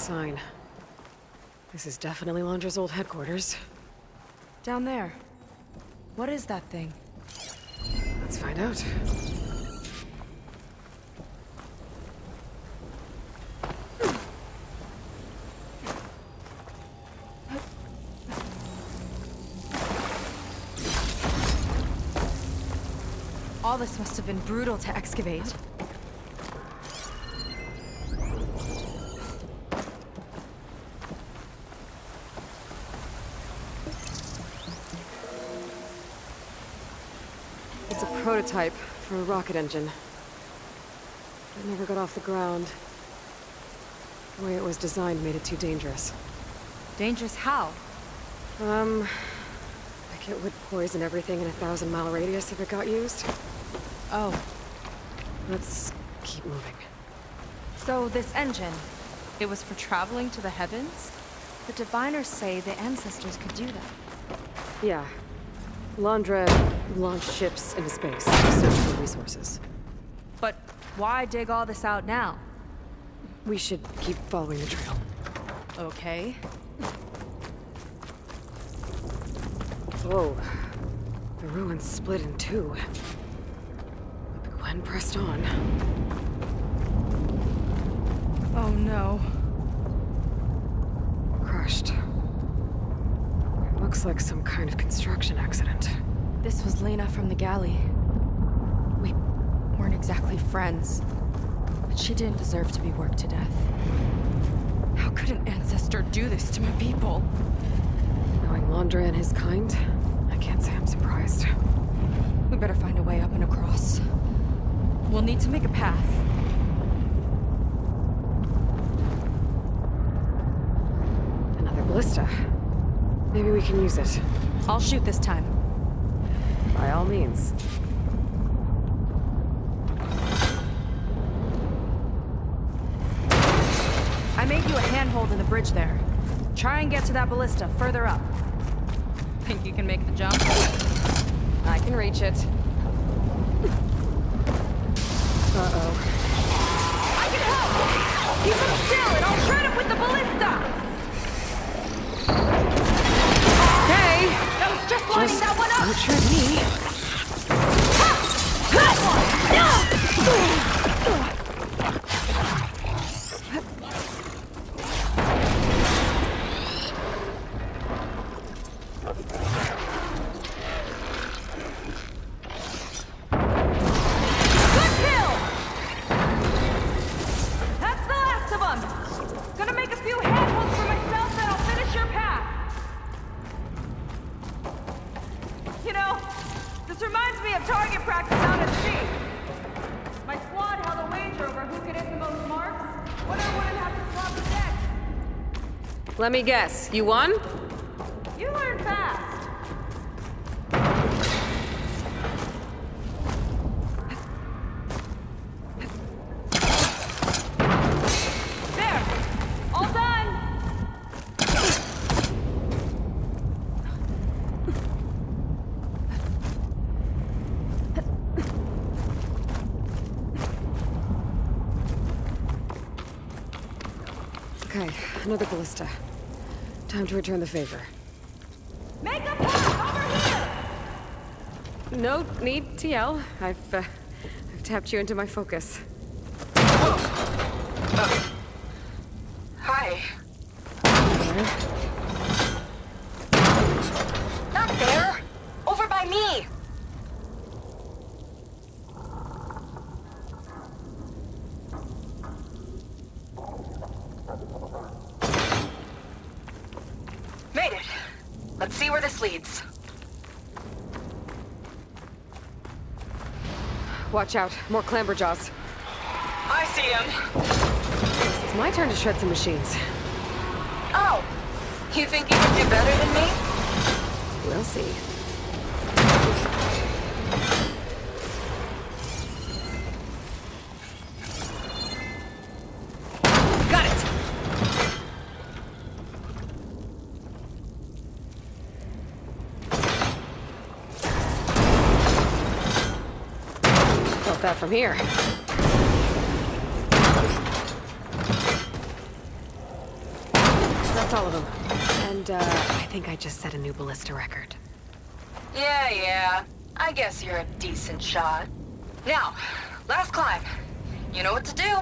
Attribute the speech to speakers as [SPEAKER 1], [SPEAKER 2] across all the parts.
[SPEAKER 1] sign. This is definitely Londra's old headquarters.
[SPEAKER 2] Down there. What is that thing?
[SPEAKER 1] Let's find out.
[SPEAKER 2] All this must have been brutal to excavate.
[SPEAKER 1] It's a prototype for a rocket engine. It never got off the ground. The way it was designed made it too dangerous.
[SPEAKER 2] Dangerous how?
[SPEAKER 1] Like it would poison everything in a 1,000-mile radius if it got used.
[SPEAKER 2] Oh.
[SPEAKER 1] Let's keep moving.
[SPEAKER 2] So this engine, it was for traveling to the heavens? The diviners say the ancestors could do that.
[SPEAKER 1] Yeah. Londra launched ships into space to search for resources.
[SPEAKER 2] But why dig all this out now?
[SPEAKER 1] We should keep following the trail.
[SPEAKER 2] Okay.
[SPEAKER 1] Whoa. The ruins split in two. But Gwen pressed on.
[SPEAKER 2] Oh no.
[SPEAKER 1] Crushed. Looks like some kind of construction accident.
[SPEAKER 2] This was Lena from the galley. We weren't exactly friends, but she didn't deserve to be worked to death. How could an ancestor do this to my people?
[SPEAKER 1] Knowing Londra and his kind, I can't say I'm surprised.
[SPEAKER 2] We better find a way up and across. We'll need to make a path.
[SPEAKER 1] Another ballista. Maybe we can use it.
[SPEAKER 2] I'll shoot this time.
[SPEAKER 1] By all means.
[SPEAKER 2] I made you a handhold in the bridge there. Try and get to that ballista further up. Think you can make the jump?
[SPEAKER 1] I can reach it. Uh-oh.
[SPEAKER 2] I can help! Keep him still and I'll shred him with the ballista!
[SPEAKER 1] Okay!
[SPEAKER 2] That was just lining that one up!
[SPEAKER 1] Don't shred me.
[SPEAKER 2] Good kill! That's the last of them! Gonna make a few handholds for myself, then I'll finish your path. You know, this reminds me of target practice out at sea. My squad held a wager over who could hit the most marks. Winner wouldn't have to swap the decks.
[SPEAKER 1] Let me guess. You won?
[SPEAKER 2] You learn fast. There! All done!
[SPEAKER 1] Okay, another ballista. Time to return the favor.
[SPEAKER 2] Make a path over here!
[SPEAKER 1] No need to yell. I've tapped you into my focus.
[SPEAKER 3] Hi.
[SPEAKER 1] There.
[SPEAKER 3] Not there. Over by me. Made it. Let's see where this leads.
[SPEAKER 1] Watch out. More clamberjaws.
[SPEAKER 3] I see him.
[SPEAKER 1] It's my turn to shred some machines.
[SPEAKER 3] Oh. You think you can do better than me?
[SPEAKER 1] We'll see. Got it! Felt that from here. all of them. And, I think I just set a new ballista record.
[SPEAKER 3] Yeah. I guess you're a decent shot. Now, last climb. You know what to do.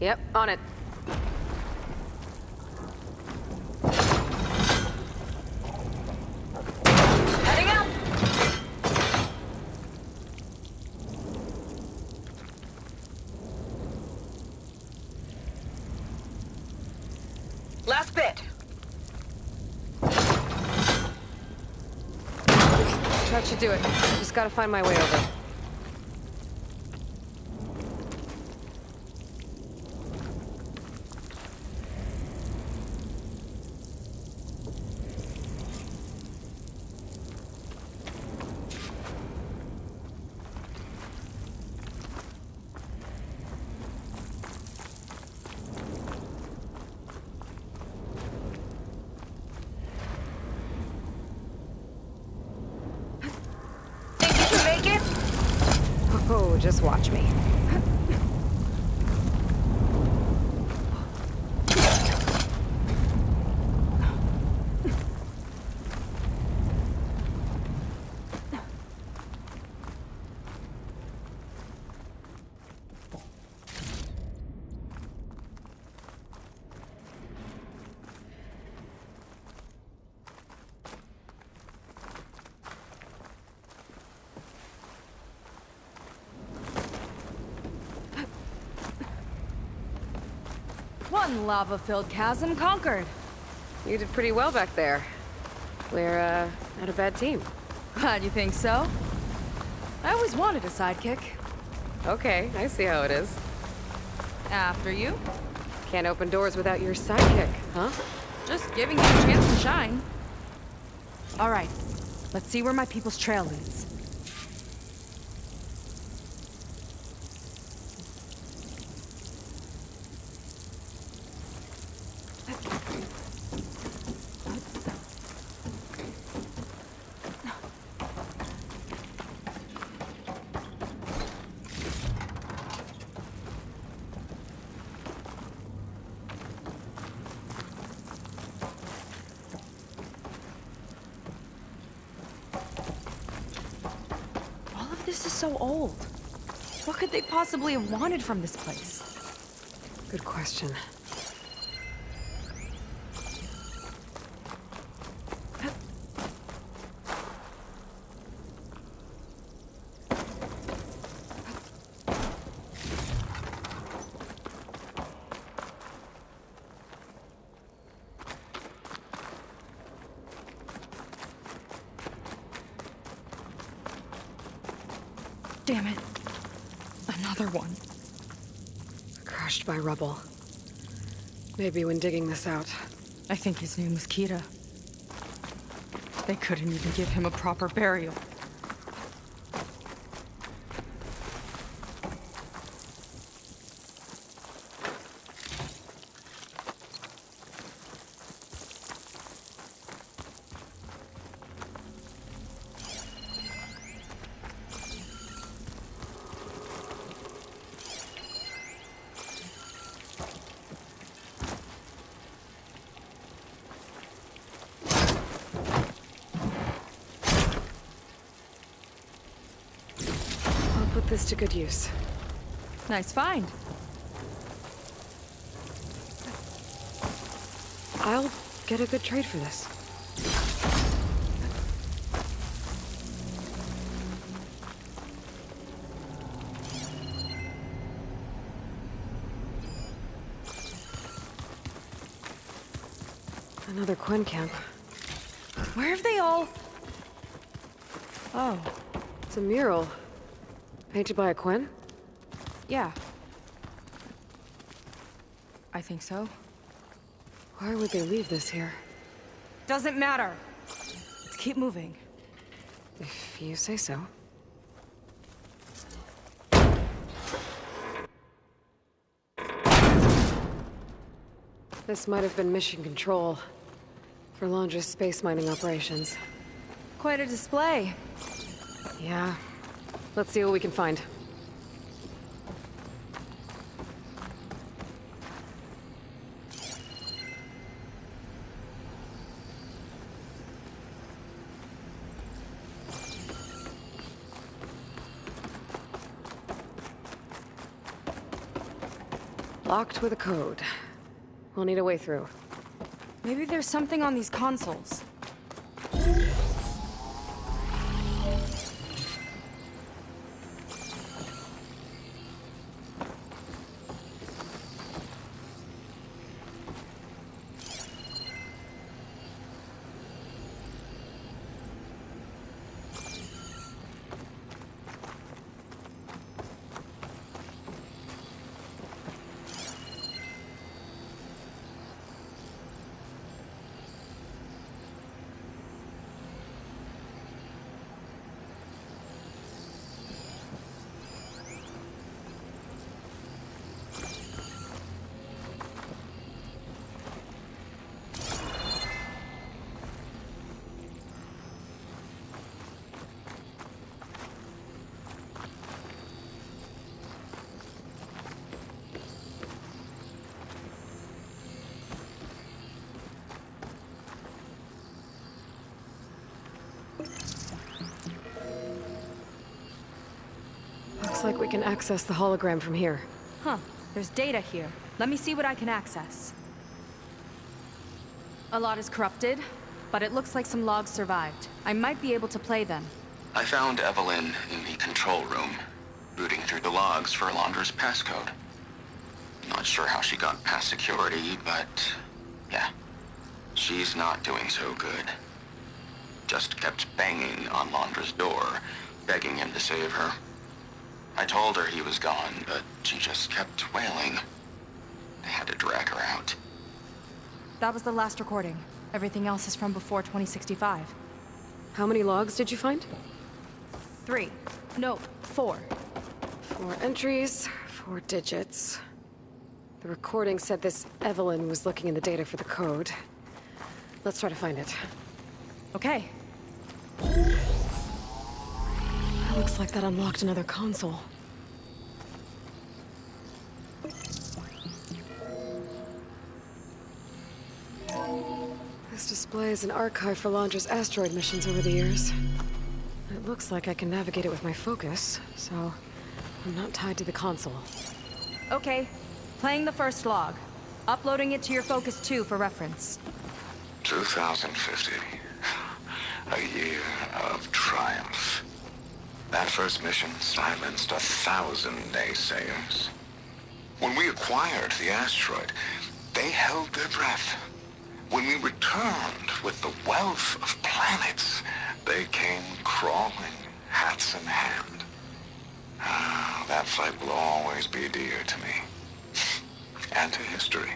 [SPEAKER 1] Yep, on it.
[SPEAKER 3] Heading out. Last bit.
[SPEAKER 1] That should do it. Just gotta find my way over.
[SPEAKER 3] Think you can make it?
[SPEAKER 1] Oh, just watch me.
[SPEAKER 2] One lava-filled chasm conquered.
[SPEAKER 1] You did pretty well back there. We're, not a bad team.
[SPEAKER 2] Glad you think so. I always wanted a sidekick.
[SPEAKER 1] Okay, I see how it is.
[SPEAKER 2] After you.
[SPEAKER 1] Can't open doors without your sidekick, huh?
[SPEAKER 2] Just giving you a chance to shine. All right, let's see where my people's trail leads. This is so old. What could they possibly have wanted from this place?
[SPEAKER 1] Good question.
[SPEAKER 2] Damn it. Another one.
[SPEAKER 1] Crushed by rubble. Maybe when digging this out.
[SPEAKER 2] I think his name was Kira. They couldn't even give him a proper burial.
[SPEAKER 1] Put this to good use.
[SPEAKER 2] Nice find.
[SPEAKER 1] I'll get a good trade for this. Another Quinn camp.
[SPEAKER 2] Where have they all... Oh,
[SPEAKER 1] It's a mural. Painted by a Quinn?
[SPEAKER 2] yeah. I think so.
[SPEAKER 1] Why would they leave this here?
[SPEAKER 2] Doesn't matter. Let's keep moving.
[SPEAKER 1] If you say so. This might have been mission control for Londra's space mining operations.
[SPEAKER 2] Quite a display.
[SPEAKER 1] Yeah. Let's see what we can find. Locked with a code. We'll need a way through.
[SPEAKER 2] Maybe there's something on these consoles.
[SPEAKER 1] Looks like we can access the hologram from here.
[SPEAKER 2] Huh. There's data here. Let me see what I can access. A lot is corrupted, but it looks like some logs survived. I might be able to play them.
[SPEAKER 4] I found Evelyn in the control room, rooting through the logs for Alondra's passcode. Not sure how she got past security, but yeah, she's not doing so good. Just kept banging on Alondra's door, begging him to save her. I told her he was gone, but she just kept wailing. I had to drag her out.
[SPEAKER 2] That was the last recording. Everything else is from before 2065.
[SPEAKER 1] How many logs did you find?
[SPEAKER 2] 3. No, 4.
[SPEAKER 1] 4 entries, 4 digits. The recording said this Evelyn was looking in the data for the code. Let's try to find it.
[SPEAKER 2] Okay.
[SPEAKER 1] Looks like that unlocked another console. This displays an archive for Alondra's asteroid missions over the years. It looks like I can navigate it with my focus, so I'm not tied to the console.
[SPEAKER 2] Okay. Playing the first log. Uploading it to your Focus 2 for reference.
[SPEAKER 4] 2050. A year of triumph. That first mission silenced 1,000 naysayers. When we acquired the asteroid, they held their breath. When we returned with the wealth of planets, they came crawling, hats in hand. Ah, that fight will always be dear to me. And to history.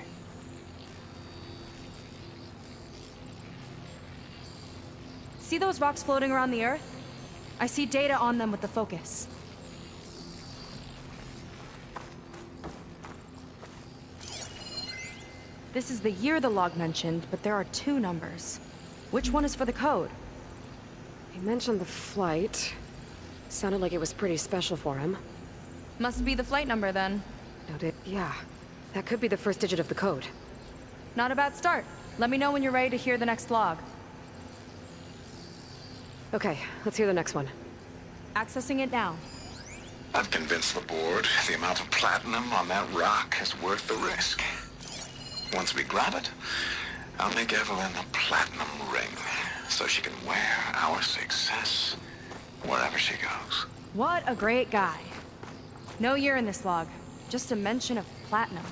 [SPEAKER 2] See those rocks floating around the Earth? I see data on them with the focus. This is the year the log mentioned, but there are 2 numbers. Which one is for the code?
[SPEAKER 1] He mentioned the flight. Sounded like it was pretty special for him.
[SPEAKER 2] Must be the flight number then.
[SPEAKER 1] Yeah, that could be the first digit of the code.
[SPEAKER 2] Not a bad start. Let me know when you're ready to hear the next log.
[SPEAKER 1] Okay, let's hear the next one.
[SPEAKER 2] Accessing it now.
[SPEAKER 4] I've convinced the board the amount of platinum on that rock is worth the risk. Once we grab it, I'll make Evelyn a platinum ring so she can wear our success wherever she goes.
[SPEAKER 2] What a great guy. No year in this log, just a mention of platinum.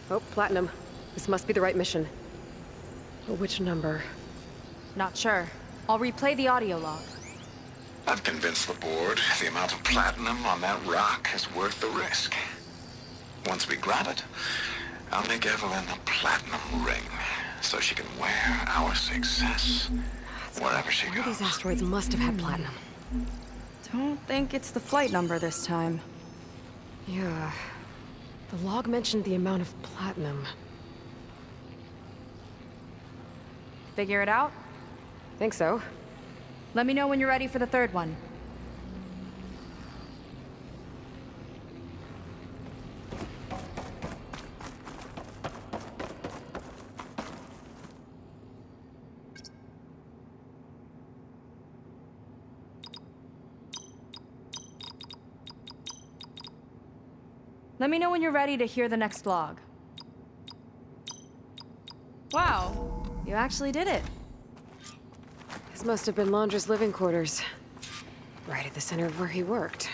[SPEAKER 1] Oh, platinum. This must be the right mission. But which number?
[SPEAKER 2] Not sure. I'll replay the audio log.
[SPEAKER 4] I've convinced the board the amount of platinum on that rock is worth the risk. Once we grab it, I'll make Evelyn a platinum ring so she can wear our success wherever she
[SPEAKER 1] One of these
[SPEAKER 4] goes.
[SPEAKER 1] asteroids must have had platinum.
[SPEAKER 2] Don't think it's the flight number this time.
[SPEAKER 1] Yeah. The log mentioned the amount of platinum.
[SPEAKER 2] Figure it out?
[SPEAKER 1] Think so.
[SPEAKER 2] Let me know when you're ready for the third one. Let me know when you're ready to hear the next log. Wow, you actually did it.
[SPEAKER 1] This must have been Laundra's living quarters. Right at the center of where he worked.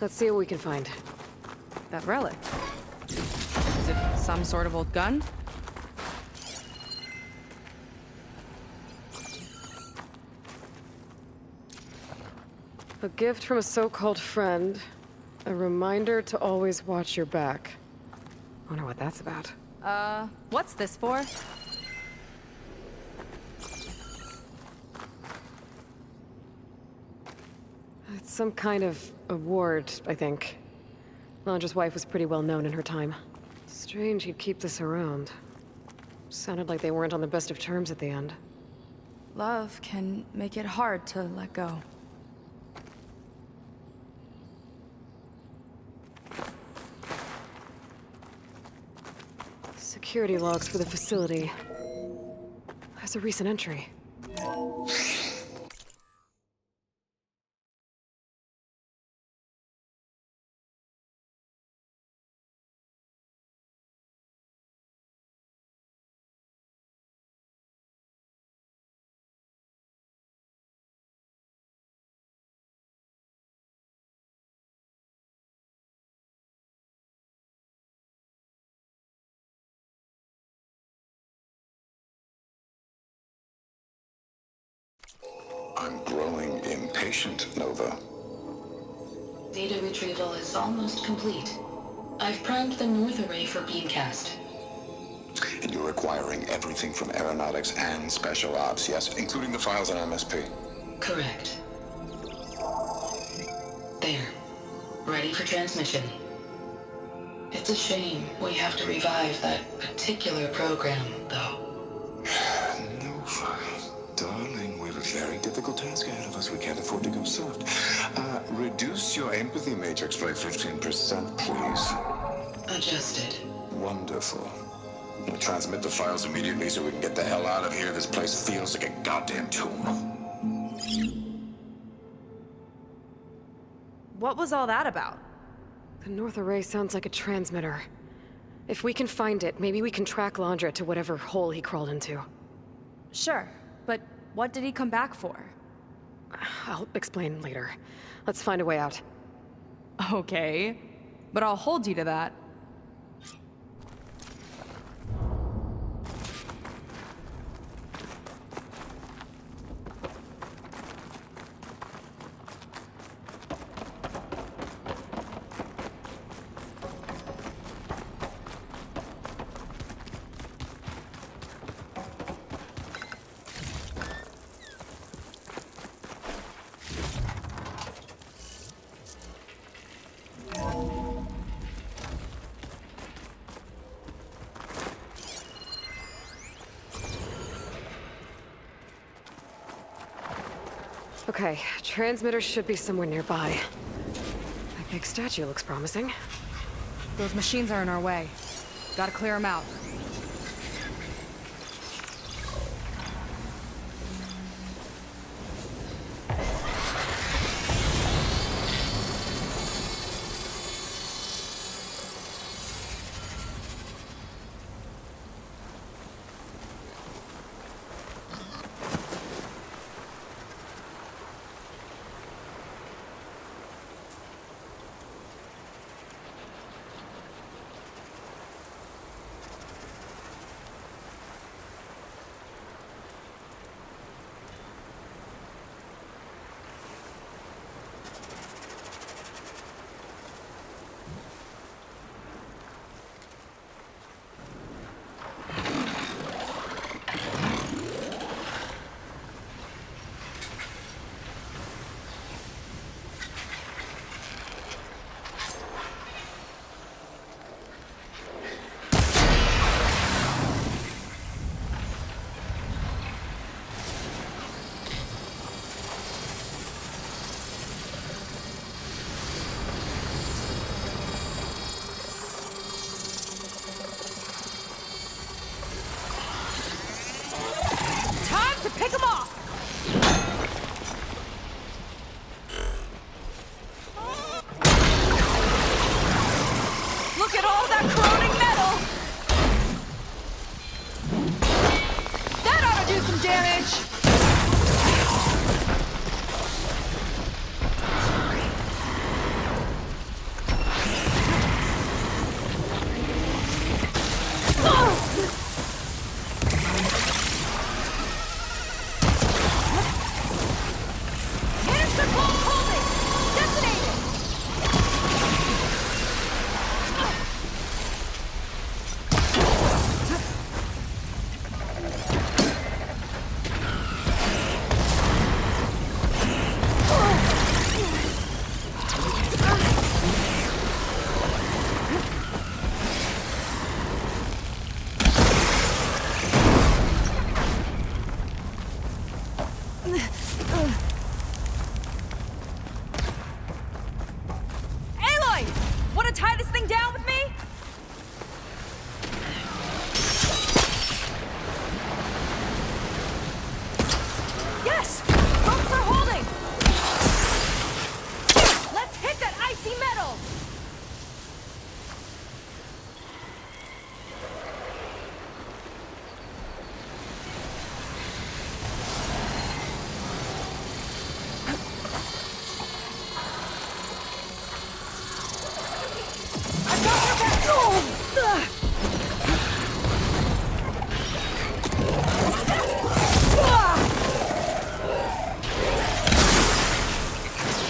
[SPEAKER 1] Let's see what we can find.
[SPEAKER 2] That relic. Is it some sort of old gun?
[SPEAKER 1] A gift from a so-called friend. A reminder to always watch your back. Wonder what that's about.
[SPEAKER 2] What's this for?
[SPEAKER 1] It's some kind of award, I think. Laundra's wife was pretty well known in her time. Strange he'd keep this around. Sounded like they weren't on the best of terms at the end.
[SPEAKER 2] Love can make it hard to let go.
[SPEAKER 1] Security logs for the facility. There's a recent entry.
[SPEAKER 4] I'm growing impatient, Nova.
[SPEAKER 5] Data retrieval is almost complete. I've primed the north array for beamcast.
[SPEAKER 4] And you're acquiring everything from aeronautics and special ops, yes? Including the files on MSP.
[SPEAKER 5] Correct. There. Ready for transmission. It's a shame we have to revive that particular program, though.
[SPEAKER 4] Nova, darling, we have a very difficult task ahead of us. We can't afford to go soft. Reduce your empathy matrix by 15%, please.
[SPEAKER 5] Adjusted.
[SPEAKER 4] Wonderful. We'll transmit the files immediately so we can get the hell out of here. This place feels like a goddamn tomb.
[SPEAKER 2] What was all that about?
[SPEAKER 1] The north array sounds like a transmitter. If we can find it, maybe we can track Laundra to whatever hole he crawled into.
[SPEAKER 2] Sure, but what did he come back for?
[SPEAKER 1] I'll explain later. Let's find a way out.
[SPEAKER 2] Okay, but I'll hold you to that.
[SPEAKER 1] Okay, transmitter should be somewhere nearby. That big statue looks promising.
[SPEAKER 2] Those machines are in our way. Gotta clear them out. pick them off! Look at all that corroding metal! That ought to do some damage! Tie this thing down with me? Yes! Ropes are holding! Let's hit that icy metal!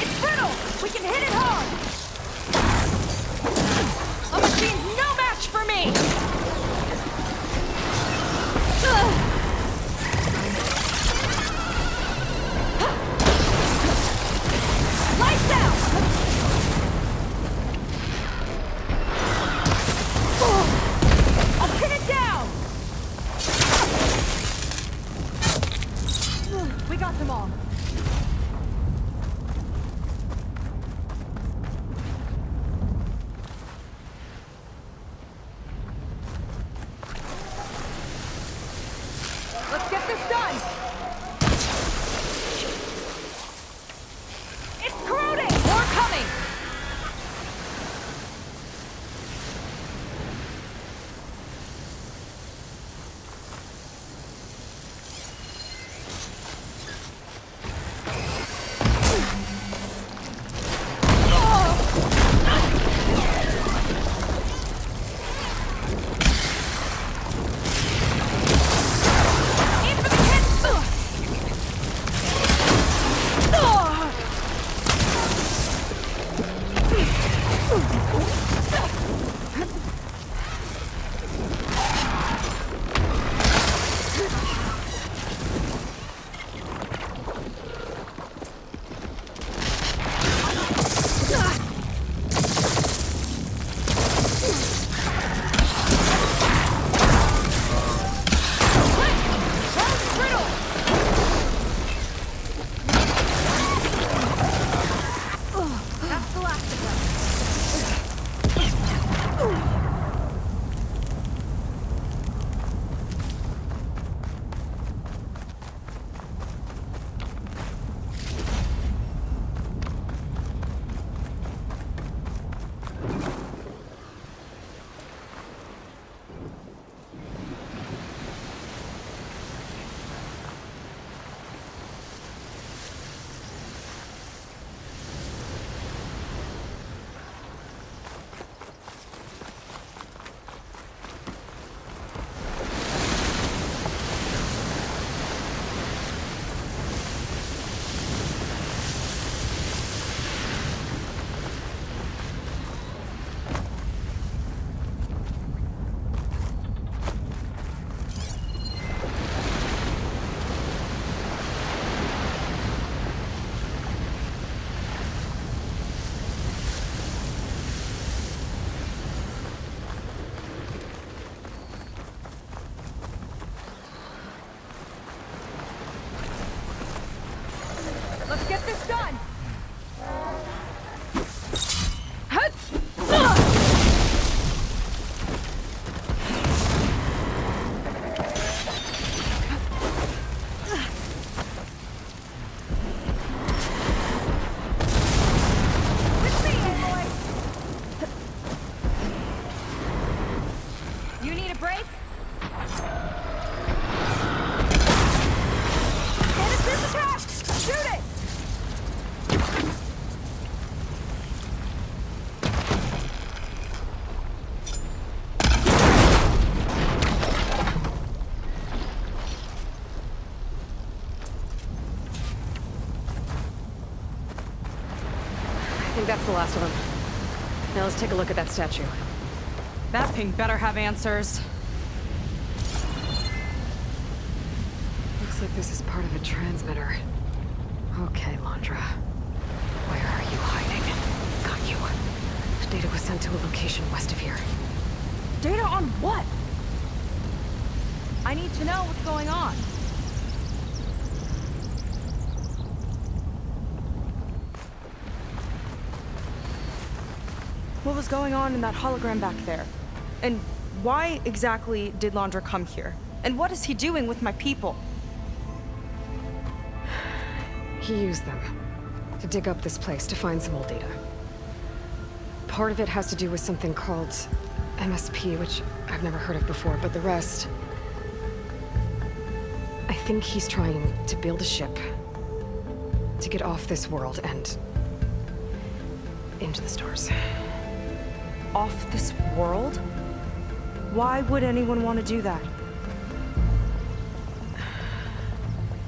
[SPEAKER 2] It's brittle! We can hit it hard! A machine's no match for me! Lights out! I'll pin it down! We got them all. Let's get this done! It's corroding! More coming! Let's get this done!
[SPEAKER 1] that's the last of them. Now let's take a look at that statue.
[SPEAKER 2] That thing better have answers.
[SPEAKER 1] Looks like this is part of a transmitter. Okay, Londra. Where are you hiding? Got you. Data was sent to a location west of here.
[SPEAKER 2] Data on what? I need to know what's going on. What was going on in that hologram back there? And why exactly did Landra come here? And what is he doing with my people?
[SPEAKER 1] He used them to dig up this place to find some old data. Part of it has to do with something called MSP, which I've never heard of before, but the rest... I think he's trying to build a ship to get off this world and into the stars.
[SPEAKER 2] Off this world? Why would anyone want to do that?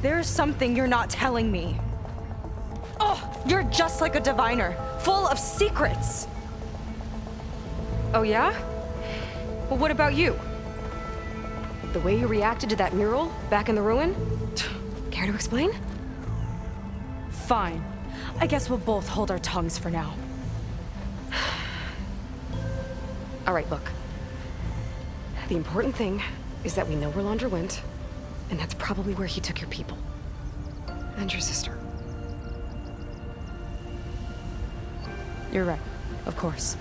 [SPEAKER 2] There's something you're not telling me. Oh, you're just like a diviner, full of secrets.
[SPEAKER 1] Oh yeah? Well, what about you? The way you reacted to that mural back in the ruin? Care to explain?
[SPEAKER 2] Fine. I guess we'll both hold our tongues for now.
[SPEAKER 1] All right, look. The important thing is that we know where Landra went, and that's probably where he took your people. And your sister.
[SPEAKER 2] You're right. Of course.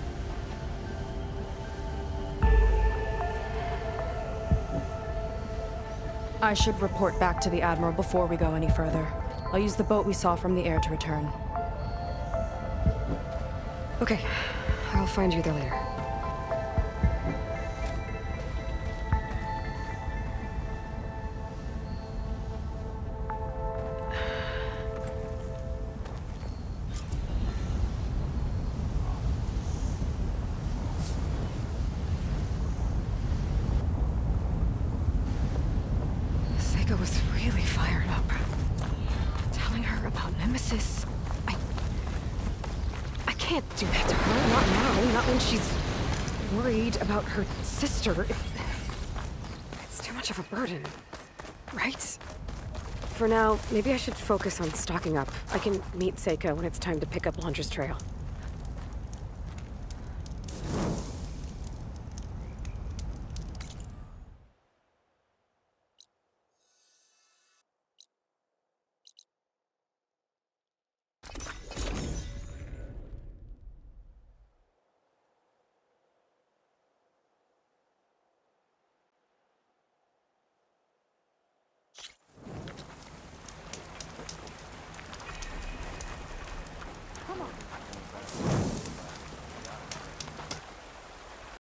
[SPEAKER 2] I should report back to the Admiral before we go any further. I'll use the boat we saw from the air to return.
[SPEAKER 1] Okay. I'll find you there later. Seika was really fired up. Telling her about Nemesis. I can't do that to her. Not now. Not when she's worried about her sister. It's too much of a burden. Right? For now, maybe I should focus on stocking up. I can meet Seika when it's time to pick up Landra's trail.